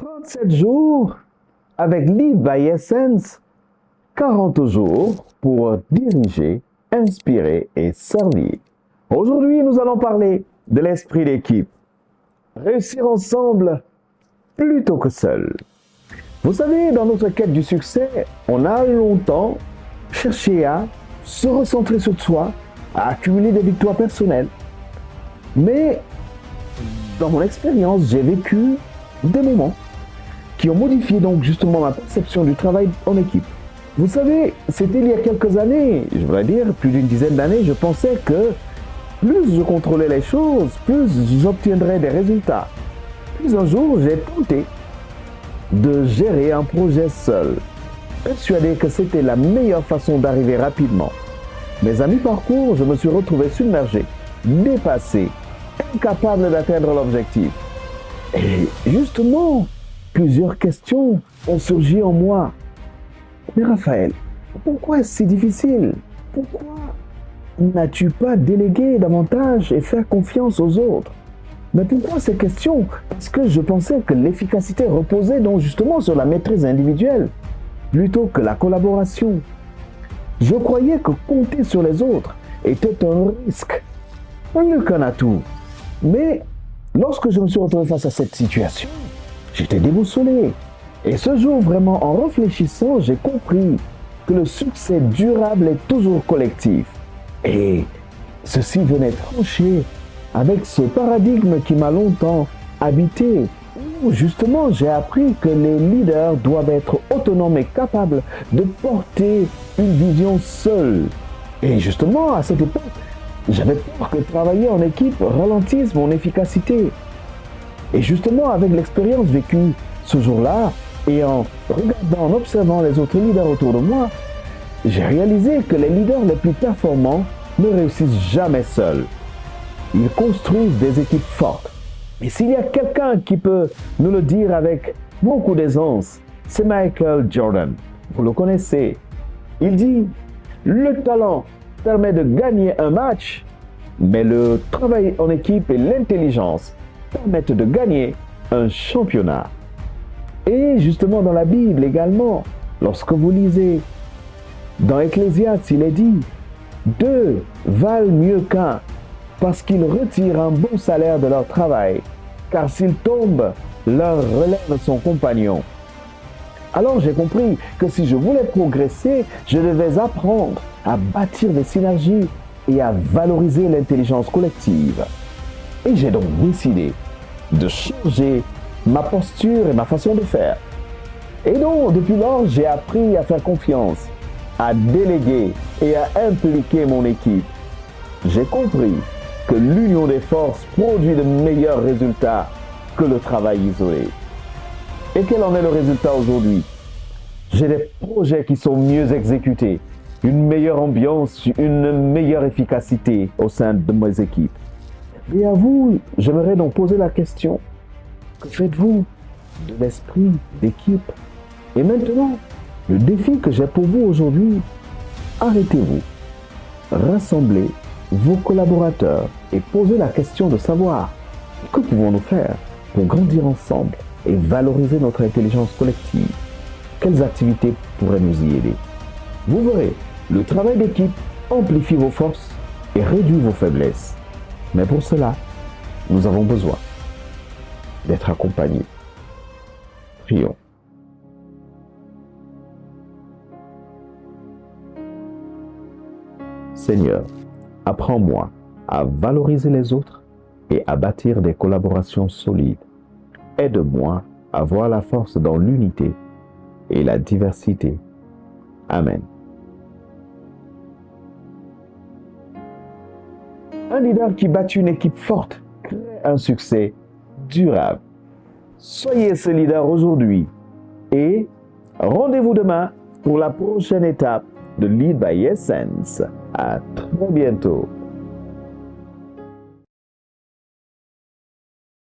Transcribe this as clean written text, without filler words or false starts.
37 jours avec Lead by Essence, 40 jours pour diriger, inspirer et servir. Aujourd'hui, nous allons parler de l'esprit d'équipe. Réussir ensemble plutôt que seul. Vous savez, dans notre quête du succès, on a longtemps cherché à se recentrer sur soi, à accumuler des victoires personnelles. Mais dans mon expérience, j'ai vécu des moments qui ont modifié donc justement ma perception du travail en équipe. Vous savez, c'était il y a quelques années, je voudrais dire plus d'une dizaine d'années, je pensais que plus je contrôlais les choses, plus j'obtiendrais des résultats. Puis un jour, j'ai tenté de gérer un projet seul, persuadé que c'était la meilleure façon d'arriver rapidement. Mais à mi-parcours, je me suis retrouvé submergé, dépassé, incapable d'atteindre l'objectif. Et justement, plusieurs questions ont surgi en moi. Mais Raphaël, pourquoi est-ce si difficile? Pourquoi n'as-tu pas délégué davantage et fait confiance aux autres? Mais pourquoi ces questions? Parce que je pensais que l'efficacité reposait donc justement sur la maîtrise individuelle, plutôt que la collaboration. Je croyais que compter sur les autres était un risque, plus qu'un atout. Mais lorsque je me suis retrouvé face à cette situation, j'étais déboussolé. Et ce jour, vraiment, en réfléchissant, j'ai compris que le succès durable est toujours collectif. Et ceci venait trancher avec ce paradigme qui m'a longtemps habité, où justement j'ai appris que les leaders doivent être autonomes et capables de porter une vision seule. Et justement, à cette époque, j'avais peur que travailler en équipe ralentisse mon efficacité. Et justement, avec l'expérience vécue ce jour-là, et en regardant, en observant les autres leaders autour de moi, j'ai réalisé que les leaders les plus performants ne réussissent jamais seuls. Ils construisent des équipes fortes. Et s'il y a quelqu'un qui peut nous le dire avec beaucoup d'aisance, c'est Michael Jordan. Vous le connaissez. Il dit, le talent permet de gagner un match, mais le travail en équipe et l'intelligence permettent de gagner un championnat. Et justement dans la Bible également, lorsque vous lisez dans Ecclésiaste, il est dit, deux valent mieux qu'un, parce qu'ils retirent un bon salaire de leur travail, car s'ils tombent, leur relève son compagnon. Alors j'ai compris que si je voulais progresser, je devais apprendre à bâtir des synergies et à valoriser l'intelligence collective. Et j'ai donc décidé de changer ma posture et ma façon de faire. Et donc, depuis lors, j'ai appris à faire confiance, à déléguer et à impliquer mon équipe. J'ai compris que l'union des forces produit de meilleurs résultats que le travail isolé. Et quel en est le résultat aujourd'hui? J'ai des projets qui sont mieux exécutés, une meilleure ambiance, une meilleure efficacité au sein de mes équipes. Et à vous, j'aimerais donc poser la question, que faites-vous de l'esprit d'équipe? Et maintenant, le défi que j'ai pour vous aujourd'hui, arrêtez-vous, rassemblez vos collaborateurs et posez la question de savoir que pouvons-nous faire pour grandir ensemble et valoriser notre intelligence collective. Quelles activités pourraient nous y aider? Vous verrez, le travail d'équipe amplifie vos forces et réduit vos faiblesses. Mais pour cela, nous avons besoin d'être accompagnés. Prions. Seigneur, apprends-moi à valoriser les autres et à bâtir des collaborations solides. Aide-moi à voir la force dans l'unité et la diversité. Amen. Un leader qui bâtit une équipe forte crée un succès durable. Soyez ce leader aujourd'hui et rendez-vous demain pour la prochaine étape de Lead by Essence. À très bientôt.